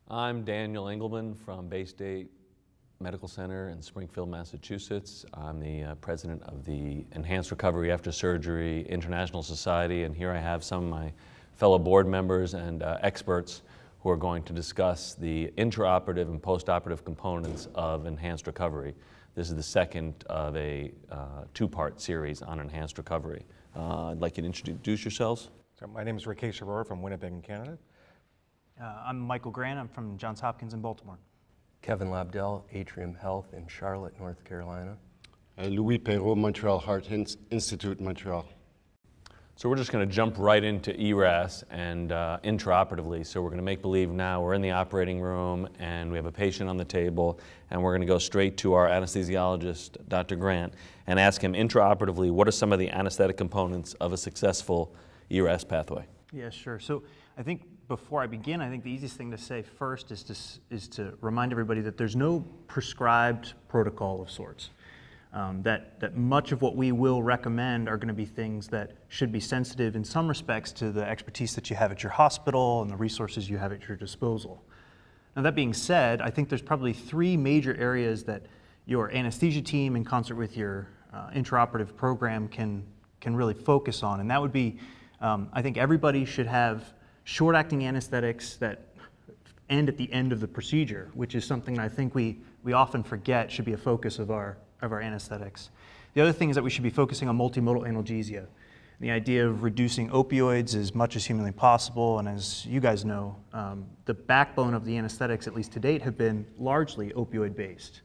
I'm Daniel Engelman from Baystate Medical Center in Springfield, Massachusetts. I'm the president of the Enhanced Recovery After Surgery International Society, and here I have some of my fellow board members and experts who are going to discuss the intraoperative and postoperative components of enhanced recovery. This is the second of a two-part series on enhanced recovery. I'd like you to introduce yourselves. So my name is Rakesh Arora from Winnipeg in Canada. I'm Michael Grant. I'm from Johns Hopkins in Baltimore. Kevin Lobdell, Atrium Health in Charlotte, North Carolina. Louis Perrault, Montreal Heart Institute, Montreal. So we're just going to jump right into ERAS and intraoperatively. So we're going to make believe now we're in the operating room and we have a patient on the table, and we're going to go straight to our anesthesiologist, Dr. Grant, and ask him intraoperatively what are some of the anesthetic components of a successful ERAS pathway. Yeah, sure. So I think before I begin, I think the easiest thing to say first is to remind everybody that there's no prescribed protocol of sorts. That much of what we will recommend are going to be things that should be sensitive in some respects to the expertise that you have at your hospital and the resources you have at your disposal. Now that being said, I think there's probably three major areas that your anesthesia team in concert with your intraoperative program can really focus on, and that would be, I think everybody should have short-acting anesthetics that end at the end of the procedure, which is something I think we often forget should be a focus of our anesthetics. The other thing is that we should be focusing on multimodal analgesia, the idea of reducing opioids as much as humanly possible, and as you guys know, the backbone of the anesthetics, at least to date, have been largely opioid-based.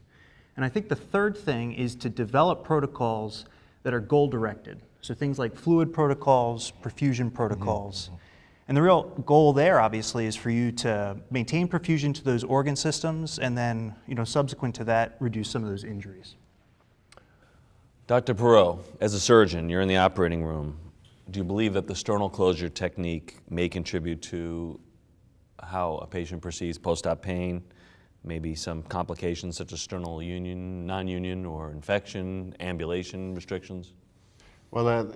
And I think the third thing is to develop protocols that are goal-directed, so things like fluid protocols, perfusion protocols. Mm-hmm. And the real goal there, obviously, is for you to maintain perfusion to those organ systems, and then, subsequent to that, reduce some of those injuries. Dr. Perrault, as a surgeon, you're in the operating room. Do you believe that the sternal closure technique may contribute to how a patient perceives post-op pain, maybe some complications such as sternal union, non-union, or infection, ambulation restrictions? Well,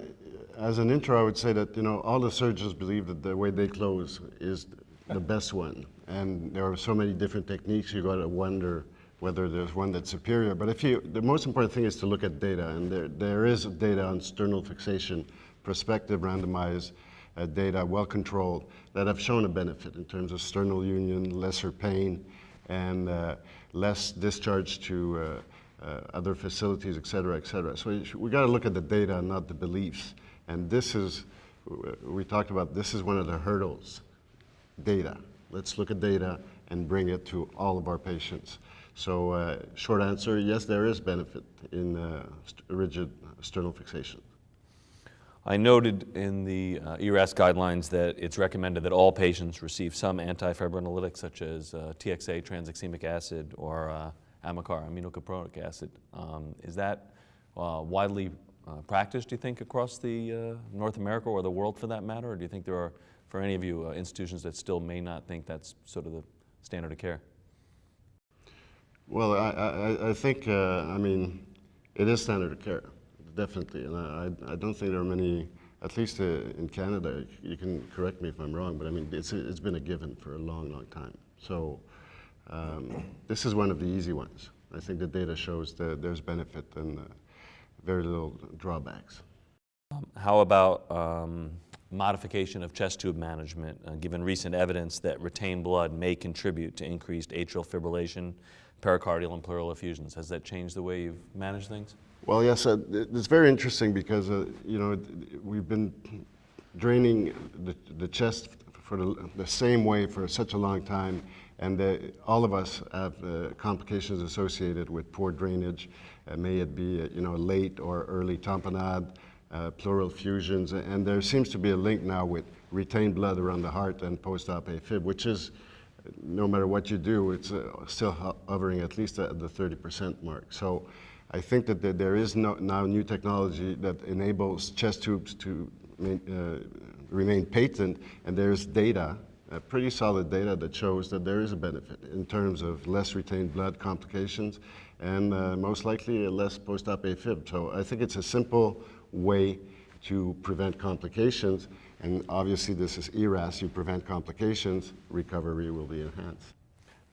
as an intro, I would say that all the surgeons believe that the way they close is the best one, and there are so many different techniques. You got to wonder whether there's one that's superior. But the most important thing is to look at data, and there is data on sternal fixation, prospective randomized data, well controlled, that have shown a benefit in terms of sternal union, lesser pain, and less discharge to other facilities, et cetera, et cetera. So we got to look at the data, not the beliefs. And we talked about, this is one of the hurdles, data. Let's look at data and bring it to all of our patients. So short answer, yes, there is benefit in rigid sternal fixation. I noted in the ERAS guidelines that it's recommended that all patients receive some AntiFibrolytics such as TXA, tranexamic acid, or Amicar, aminocaproic acid. Is that widely practiced, do you think, across the North America or the world for that matter? Or do you think there are, for any of you, institutions that still may not think that's sort of the standard of care? Well, I think, it is standard of care, definitely. And I don't think there are many, at least in Canada, you can correct me if I'm wrong, but it's been a given for a long, long time. So this is one of the easy ones. I think the data shows that there's benefit and very little drawbacks. How about modification of chest tube management, given recent evidence that retained blood may contribute to increased atrial fibrillation, pericardial and pleural effusions? Has that changed the way you've managed things? Well, yes, it's very interesting because we've been draining the chest for the same way for such a long time, and all of us have complications associated with poor drainage. May it be late or early tamponade, pleural effusions, and there seems to be a link now with retained blood around the heart and post-op AFib, which is, no matter what you do, it's still hovering at least at the 30% mark. So I think that there is now new technology that enables chest tubes to remain patent, and there's data, pretty solid data, that shows that there is a benefit in terms of less retained blood complications and most likely less post-op AFib. So I think it's a simple way to prevent complications, and obviously this is ERAS, you prevent complications, recovery will be enhanced.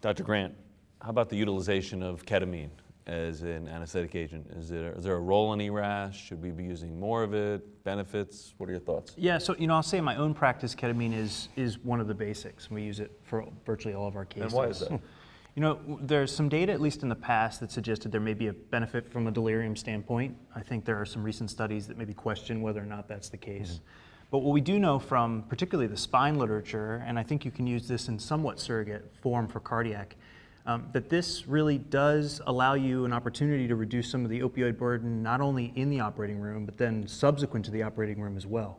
Dr. Grant, how about the utilization of ketamine as an anesthetic agent? Is there a role in ERAS? Should we be using more of it? Benefits? What are your thoughts? Yeah, so I'll say in my own practice, ketamine is one of the basics. We use it for virtually all of our cases. And why is that? There's some data, at least in the past, that suggested there may be a benefit from a delirium standpoint. I think there are some recent studies that maybe question whether or not that's the case. But what we do know from particularly the spine literature, and I think you can use this in somewhat surrogate form for cardiac, that this really does allow you an opportunity to reduce some of the opioid burden, not only in the operating room, but then subsequent to the operating room as well.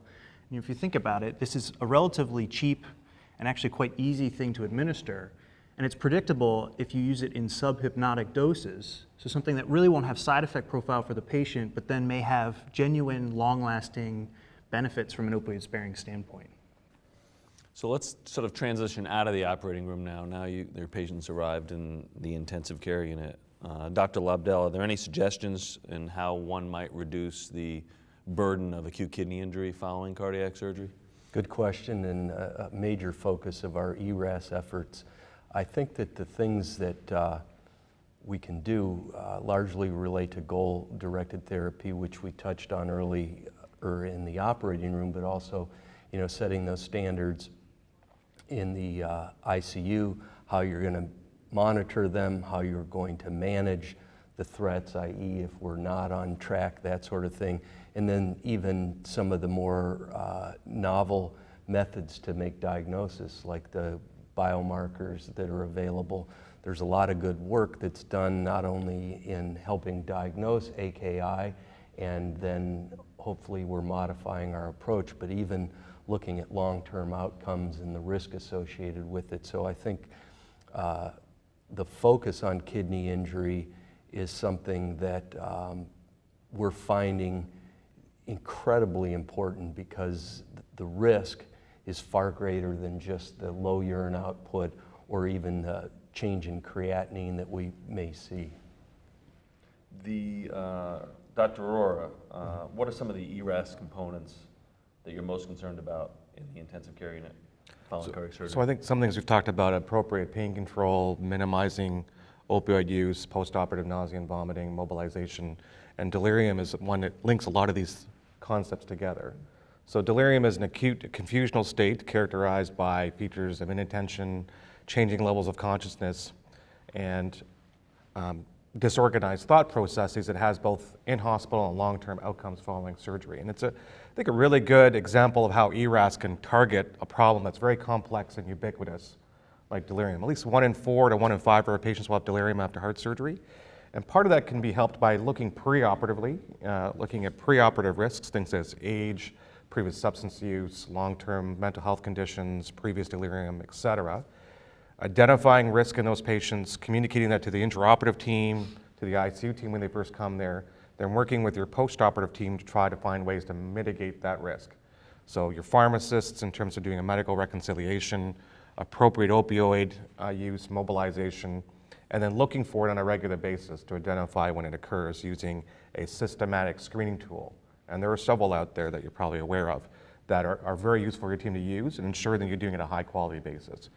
And if you think about it, this is a relatively cheap and actually quite easy thing to administer. And it's predictable if you use it in subhypnotic doses, so something that really won't have side effect profile for the patient, but then may have genuine, long-lasting benefits from an opioid-sparing standpoint. So let's sort of transition out of the operating room now. Now your patients arrived in the intensive care unit. Dr. Lobdell, are there any suggestions in how one might reduce the burden of acute kidney injury following cardiac surgery? Good question, and a major focus of our ERAS efforts. I think that the things that we can do largely relate to goal-directed therapy, which we touched on earlier in the operating room, but also, setting those standards in the ICU, how you're going to monitor them, how you're going to manage the threats, i.e. if we're not on track, that sort of thing. And then even some of the more novel methods to make diagnosis, like the biomarkers that are available. There's a lot of good work that's done not only in helping diagnose AKI, and then hopefully we're modifying our approach, but even looking at long-term outcomes and the risk associated with it. So I think the focus on kidney injury is something that we're finding incredibly important, because the risk is far greater than just the low urine output or even the change in creatinine that we may see. Dr. Arora, what are some of the ERAS components that you're most concerned about in the intensive care unit following cardiac surgery? So I think some things we've talked about: appropriate pain control, minimizing opioid use, postoperative nausea and vomiting, mobilization, and delirium is one that links a lot of these concepts together. So delirium is an acute confusional state characterized by features of inattention, changing levels of consciousness, and disorganized thought processes that has both in-hospital and long-term outcomes following surgery. And it's, I think, a really good example of how ERAS can target a problem that's very complex and ubiquitous, like delirium. At least 1 in 4 to 1 in 5 of our patients will have delirium after heart surgery. And part of that can be helped by looking preoperatively, looking at preoperative risks, things as age, previous substance use, long-term mental health conditions, previous delirium, et cetera. Identifying risk in those patients, communicating that to the intraoperative team, to the ICU team when they first come there, then working with your postoperative team to try to find ways to mitigate that risk. So your pharmacists in terms of doing a medical reconciliation, appropriate opioid use, mobilization, and then looking for it on a regular basis to identify when it occurs using a systematic screening tool. And there are several out there that you're probably aware of that are very useful for your team to use and ensure that you're doing it on a high quality basis.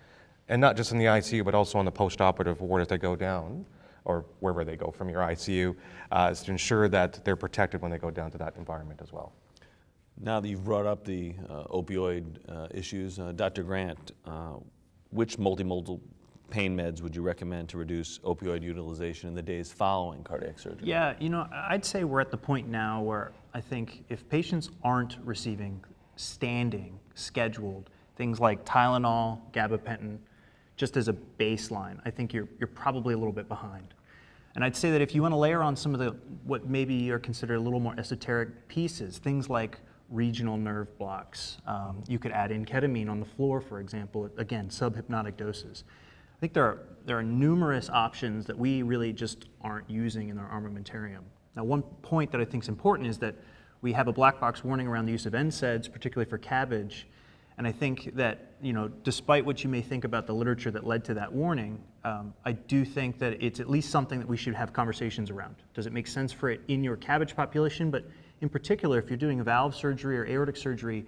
And not just in the ICU, but also on the postoperative ward as they go down, or wherever they go from your ICU, is to ensure that they're protected when they go down to that environment as well. Now that you've brought up the opioid issues, Dr. Grant, which multimodal pain meds would you recommend to reduce opioid utilization in the days following cardiac surgery? Yeah, I'd say we're at the point now where I think if patients aren't receiving standing, scheduled, things like Tylenol, gabapentin, just as a baseline, I think you're probably a little bit behind. And I'd say that if you want to layer on some of the, what maybe are considered a little more esoteric pieces, things like regional nerve blocks, you could add in ketamine on the floor, for example, again, subhypnotic doses. I think there are numerous options that we really just aren't using in our armamentarium. Now, one point that I think is important is that we have a black box warning around the use of NSAIDs, particularly for CABG. And I think that, despite what you may think about the literature that led to that warning, I do think that it's at least something that we should have conversations around. Does it make sense for it in your CABG population? But in particular, if you're doing a valve surgery or aortic surgery,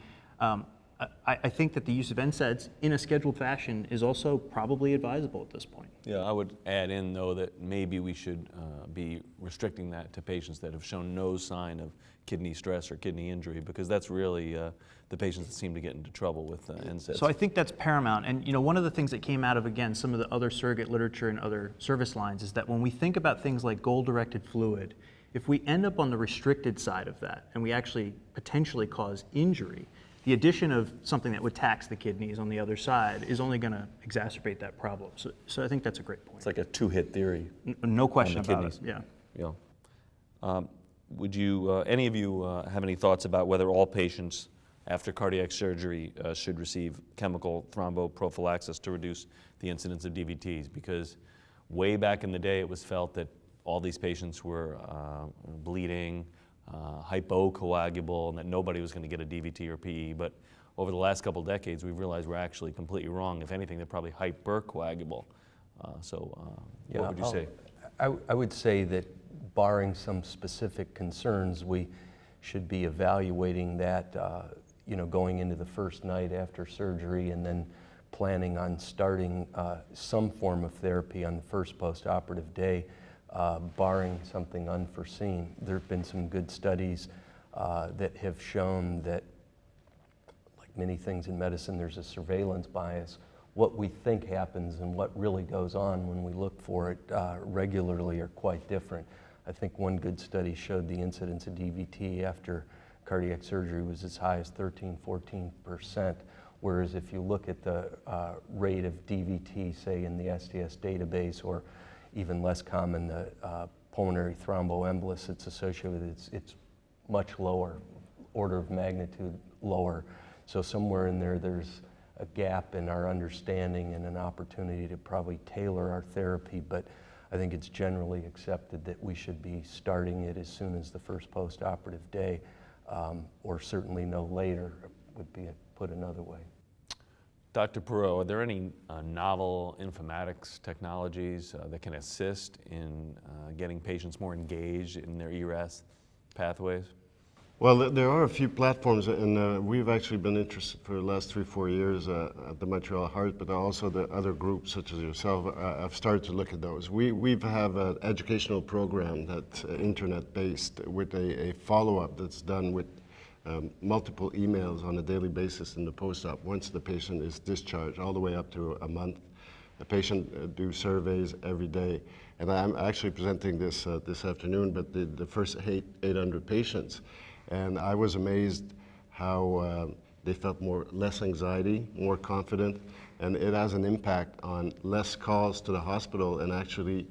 I think that the use of NSAIDs in a scheduled fashion is also probably advisable at this point. Yeah, I would add in, though, that maybe we should be restricting that to patients that have shown no sign of kidney stress or kidney injury, because that's really the patients that seem to get into trouble with NSAIDs. So I think that's paramount. And you know, one of the things that came out of, again, some of the other surrogate literature and other service lines is that when we think about things like goal-directed fluid, if we end up on the restricted side of that and we actually potentially cause injury, the addition of something that would tax the kidneys on the other side is only going to exacerbate that problem. So I think that's a great point. It's like a two-hit theory. No question on the about kidneys. it. Yeah. Yeah. Would you, any of you have any thoughts about whether all patients after cardiac surgery should receive chemical thromboprophylaxis to reduce the incidence of DVTs? Because way back in the day, it was felt that all these patients were bleeding, hypocoagulable, and that nobody was going to get a DVT or PE. But over the last couple decades, we've realized we're actually completely wrong. If anything, they're probably hypercoagulable. What would you say? I would say that barring some specific concerns, we should be evaluating that, going into the first night after surgery and then planning on starting some form of therapy on the first postoperative day, barring something unforeseen. There have been some good studies that have shown that, like many things in medicine, there's a surveillance bias. What we think happens and what really goes on when we look for it regularly are quite different. I think one good study showed the incidence of DVT after cardiac surgery was as high as 13–14%, whereas if you look at the rate of DVT, say in the STS database, or even less common, the pulmonary thromboembolus it's associated with, it's much lower, order of magnitude lower. So somewhere in there, there's a gap in our understanding and an opportunity to probably tailor our therapy, but I think it's generally accepted that we should be starting it as soon as the first postoperative day, or certainly no later, would be put another way. Dr. Perrault, are there any novel informatics technologies that can assist in getting patients more engaged in their ERAS pathways? Well, there are a few platforms, and we've actually been interested for the last 3–4 years at the Montreal Heart, but also the other groups such as yourself have started to look at those. We have an educational program that's internet-based with a follow-up that's done with multiple emails on a daily basis in the post-op. Once the patient is discharged, all the way up to a month, the patient do surveys every day. And I'm actually presenting this this afternoon, but the first 800 patients. And I was amazed how they felt less anxiety, more confident, and it has an impact on less calls to the hospital, and actually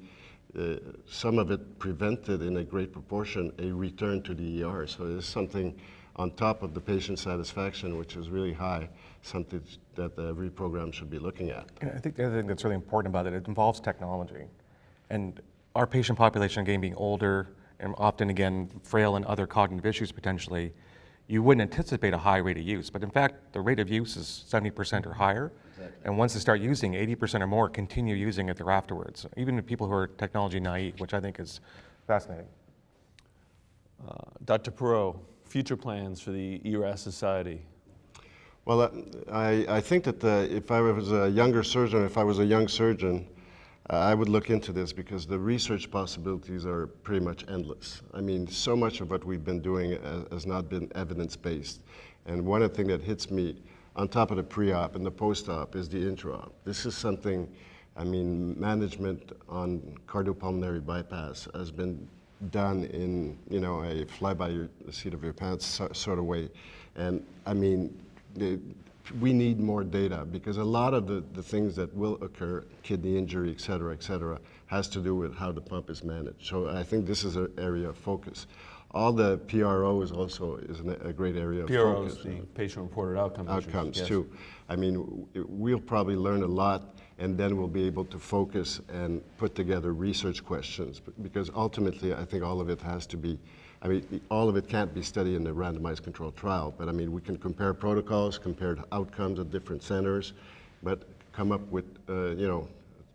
some of it prevented in a great proportion a return to the ER. So there's something on top of the patient satisfaction, which is really high, something that every program should be looking at. And I think the other thing that's really important about it involves technology. And our patient population, again, being older, and often, again, frail and other cognitive issues potentially, you wouldn't anticipate a high rate of use. But in fact, the rate of use is 70% or higher. Exactly. And once they start using, 80% or more continue using it thereafterwards, even the people who are technology naive, which I think is fascinating. Dr. Perrault, future plans for the ERAS Society? Well, I think that if I was a younger surgeon, if I was a young surgeon, I would look into this, because the research possibilities are pretty much endless. I mean, so much of what we've been doing has not been evidence-based. And one of the things that hits me on top of the pre-op and the post-op is the intra-op. This is something, I mean, management on cardiopulmonary bypass has been done in, a fly by the seat of your pants sort of way. And I mean, we need more data, because a lot of the things that will occur, kidney injury, et cetera, has to do with how the pump is managed. So I think this is an area of focus. All the PROs also is a great area of focus. PROs, the patient-reported outcomes. Outcomes, yes. too. I mean, we'll probably learn a lot, and then we'll be able to focus and put together research questions, because ultimately I think all of it has to be, all of it can't be studied in a randomized controlled trial, but I mean, we can compare protocols, compare outcomes at different centers, but come up with,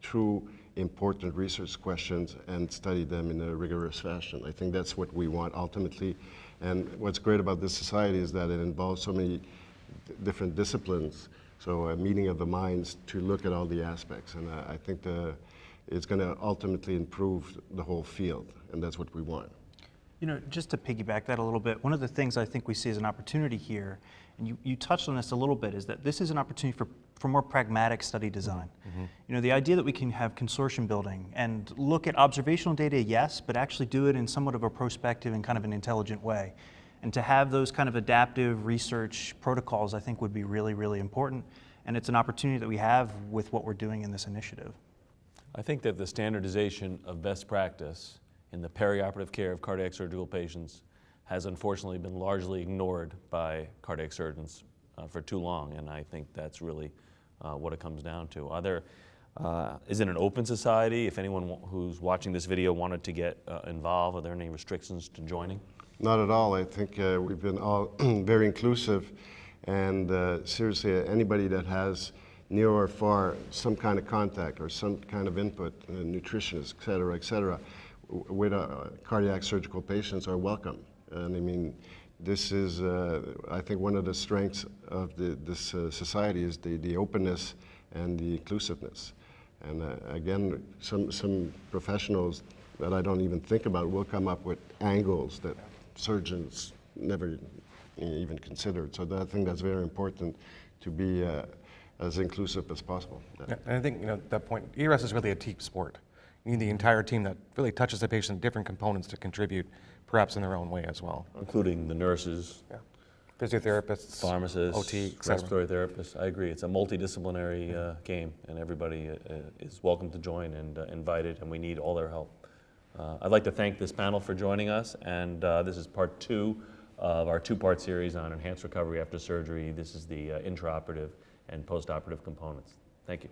true important research questions and study them in a rigorous fashion. I think that's what we want ultimately. And what's great about this society is that it involves so many different disciplines. So a meeting of the minds to look at all the aspects. And I think it's going to ultimately improve the whole field, and that's what we want. You know, just to piggyback that a little bit, one of the things I think we see as an opportunity here, and you touched on this a little bit, is that this is an opportunity for more pragmatic study design. You know, the idea that we can have consortium building and look at observational data, yes, but actually do it in somewhat of a prospective and kind of an intelligent way. And to have those kind of adaptive research protocols, I think would be really, really important. And it's an opportunity that we have with what we're doing in this initiative. I think that the standardization of best practice in the perioperative care of cardiac surgical patients has unfortunately been largely ignored by cardiac surgeons for too long, and I think that's really what it comes down to. Is it an open society? If anyone who's watching this video wanted to get involved, are there any restrictions to joining? Not at all. I think we've been all very inclusive, and seriously, anybody that has near or far some kind of contact or some kind of input, nutritionists, et cetera, with cardiac surgical patients are welcome. And I mean, this is, I think, one of the strengths of this society is the openness and the inclusiveness. And again, some professionals that I don't even think about will come up with angles that surgeons never even considered. So I think that's very important, to be as inclusive as possible. Yeah, and I think, you know, that point, ERAS is really a team sport. You need the entire team that really touches the patient, different components to contribute, perhaps in their own way as well. Including the nurses, Yeah. Physiotherapists, pharmacists, OT, et cetera. respiratory therapists. I agree. It's a multidisciplinary game, and everybody is welcome to join and invited, and we need all their help. I'd like to thank this panel for joining us, and this is part 2 of our 2-part series on enhanced recovery after surgery. This is the intraoperative and postoperative components. Thank you.